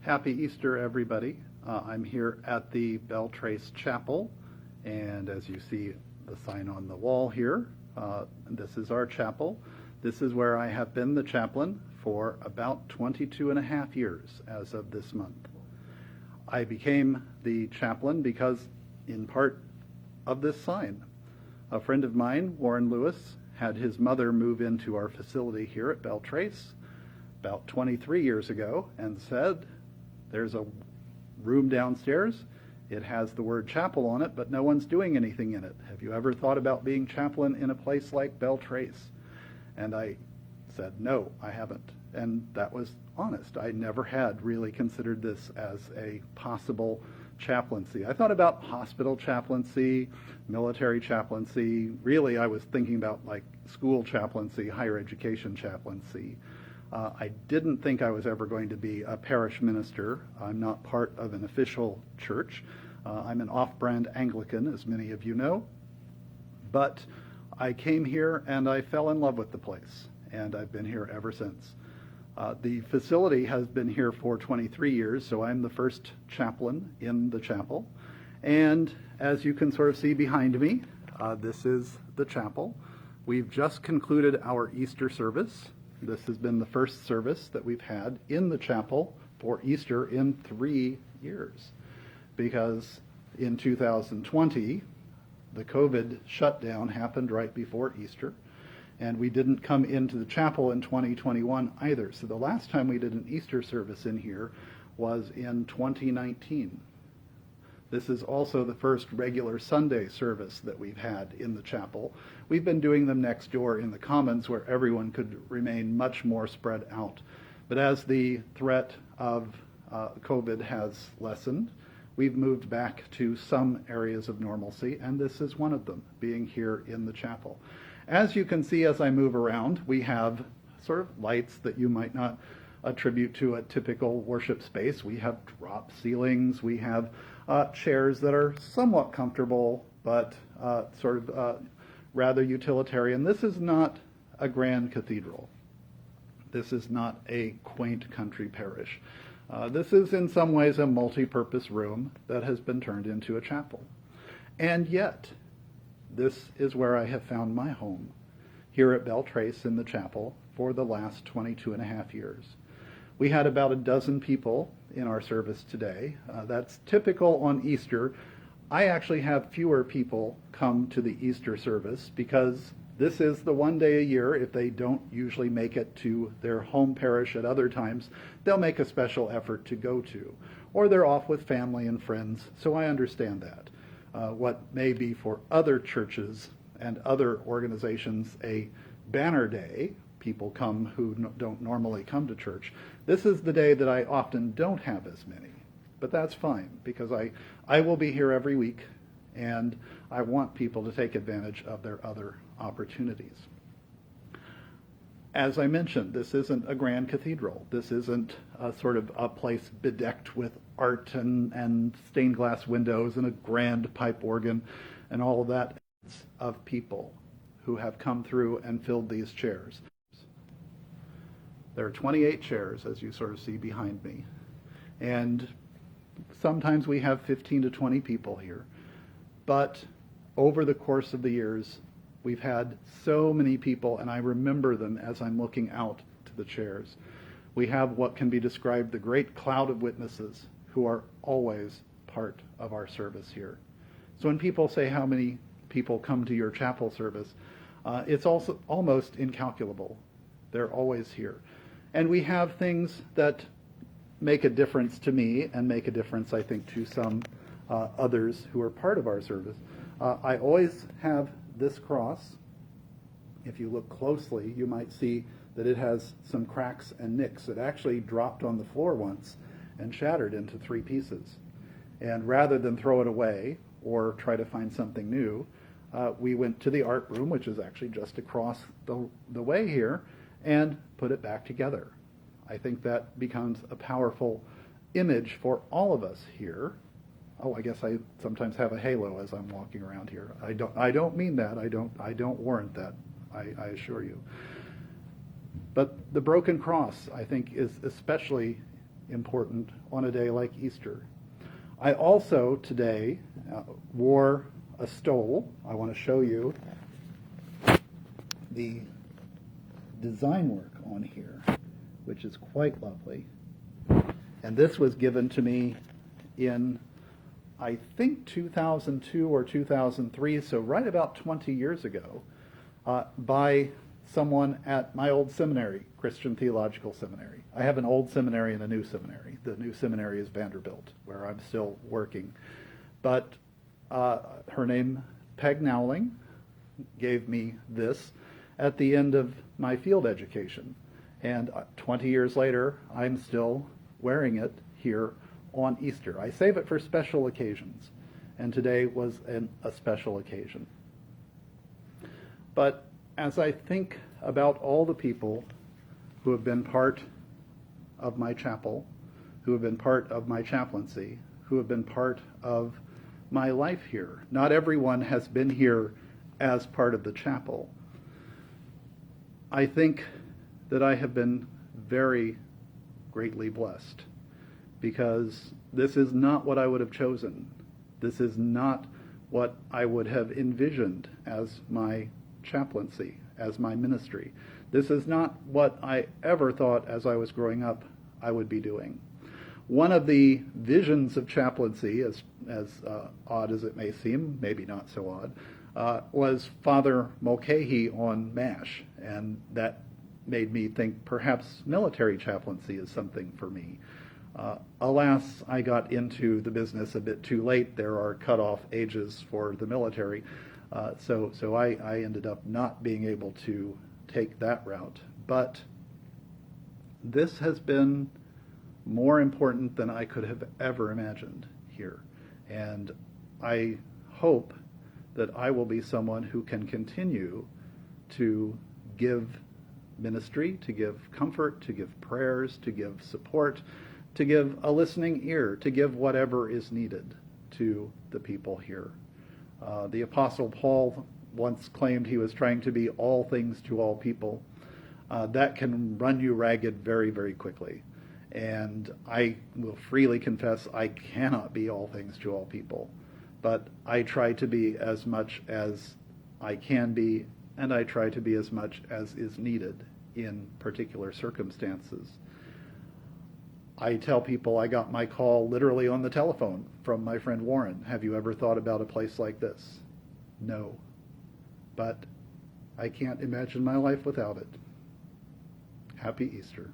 Happy Easter, everybody. I'm here at the Beltrace Chapel, and as you see the sign on the wall here, this is our chapel. This is where I have been the chaplain for about 22 and a half years as of this month. I became the chaplain because, in part, of this sign. A friend of mine, Warren Lewis, had his mother move into our facility here at Beltrace about 23 years ago and said, "There's a room downstairs. It has the word chapel on it, but no one's doing anything in it. Have you ever thought about being chaplain in a place like Beltrace?" And I said, "No, I haven't." And that was honest. I never had really considered this as a possible chaplaincy. I thought about hospital chaplaincy, military chaplaincy. Really, I was thinking about like school chaplaincy, higher education chaplaincy. I didn't think I was ever going to be a parish minister. I'm not part of an official church. I'm an off-brand Anglican, as many of you know. But I came here and I fell in love with the place, and I've been here ever since. The facility has been here for 23 years, so I'm the first chaplain in the chapel. And as you can sort of see behind me, this is the chapel. We've just concluded our Easter service. This has been the first service that we've had in the chapel for Easter in 3 years, because in 2020, the COVID shutdown happened right before Easter, and we didn't come into the chapel in 2021 either. So the last time we did an Easter service in here was in 2019. This is also the first regular Sunday service that we've had in the chapel. We've been doing them next door in the Commons, where everyone could remain much more spread out. But as the threat of COVID has lessened, we've moved back to some areas of normalcy, and this is one of them, being here in the chapel. As you can see as I move around, we have sort of lights that you might not attribute to a typical worship space. We have drop ceilings, we have chairs that are somewhat comfortable, but rather utilitarian. This is not a grand cathedral. This is not a quaint country parish. This is in some ways a multi-purpose room that has been turned into a chapel. And yet, this is where I have found my home, here at Beltrace in the chapel for the last 22 and a half years. We had about a dozen people in our service today. That's typical on Easter. I actually have fewer people come to the Easter service because this is the one day a year, if they don't usually make it to their home parish at other times, they'll make a special effort to go to. Or they're off with family and friends, so I understand that. What may be for other churches and other organizations a banner day, people come who don't normally come to church. This is the day that I often don't have as many, but that's fine, because I will be here every week, and I want people to take advantage of their other opportunities. As I mentioned, this isn't a grand cathedral. This isn't a sort of a place bedecked with art and stained glass windows and a grand pipe organ and all of that. It's of people who have come through and filled these chairs. There are 28 chairs, as you sort of see behind me, and sometimes we have 15 to 20 people here. But over the course of the years, we've had so many people, and I remember them as I'm looking out to the chairs. We have what can be described the great cloud of witnesses who are always part of our service here. So when people say how many people come to your chapel service, it's also almost incalculable. They're always here. And we have things that make a difference to me and make a difference, I think, to some others who are part of our service. I always have this cross. If you look closely, you might see that it has some cracks and nicks. It actually dropped on the floor once and shattered into 3 pieces. And rather than throw it away or try to find something new, we went to the art room, which is actually just across the way here, and put it back together. I think that becomes a powerful image for all of us here. Oh, I guess I sometimes have a halo as I'm walking around here. I don't mean that. I don't warrant that. I assure you. But the broken cross, I think, is especially important on a day like Easter. I also today wore a stole. I want to show you the design work on here, which is quite lovely. And this was given to me in, I think, 2002 or 2003, so right about 20 years ago, by someone at my old seminary, Christian Theological Seminary. I have an old seminary and a new seminary. The new seminary is Vanderbilt, where I'm still working. But her name, Peg Nowling, gave me this at the end of my field education. And 20 years later, I'm still wearing it here on Easter. I save it for special occasions, and today was a special occasion. But as I think about all the people who have been part of my chapel, who have been part of my chaplaincy, who have been part of my life here, not everyone has been here as part of the chapel. I think that I have been very greatly blessed, because this is not what I would have chosen. This is not what I would have envisioned as my chaplaincy, as my ministry. This is not what I ever thought as I was growing up I would be doing. One of the visions of chaplaincy, as odd as it may seem, maybe not so odd, was Father Mulcahy on MASH, and that made me think perhaps military chaplaincy is something for me. Alas, I got into the business a bit too late. There are cutoff ages for the military, so I ended up not being able to take that route. But this has been more important than I could have ever imagined here. And I hope that I will be someone who can continue to give ministry, to give comfort, to give prayers, to give support, to give a listening ear, to give whatever is needed to the people here. The Apostle Paul once claimed he was trying to be all things to all people. That can run you ragged very, very quickly. And I will freely confess I cannot be all things to all people. But I try to be as much as I can be, and I try to be as much as is needed in particular circumstances. I tell people I got my call literally on the telephone from my friend Warren. Have you ever thought about a place like this? No. But I can't imagine my life without it. Happy Easter.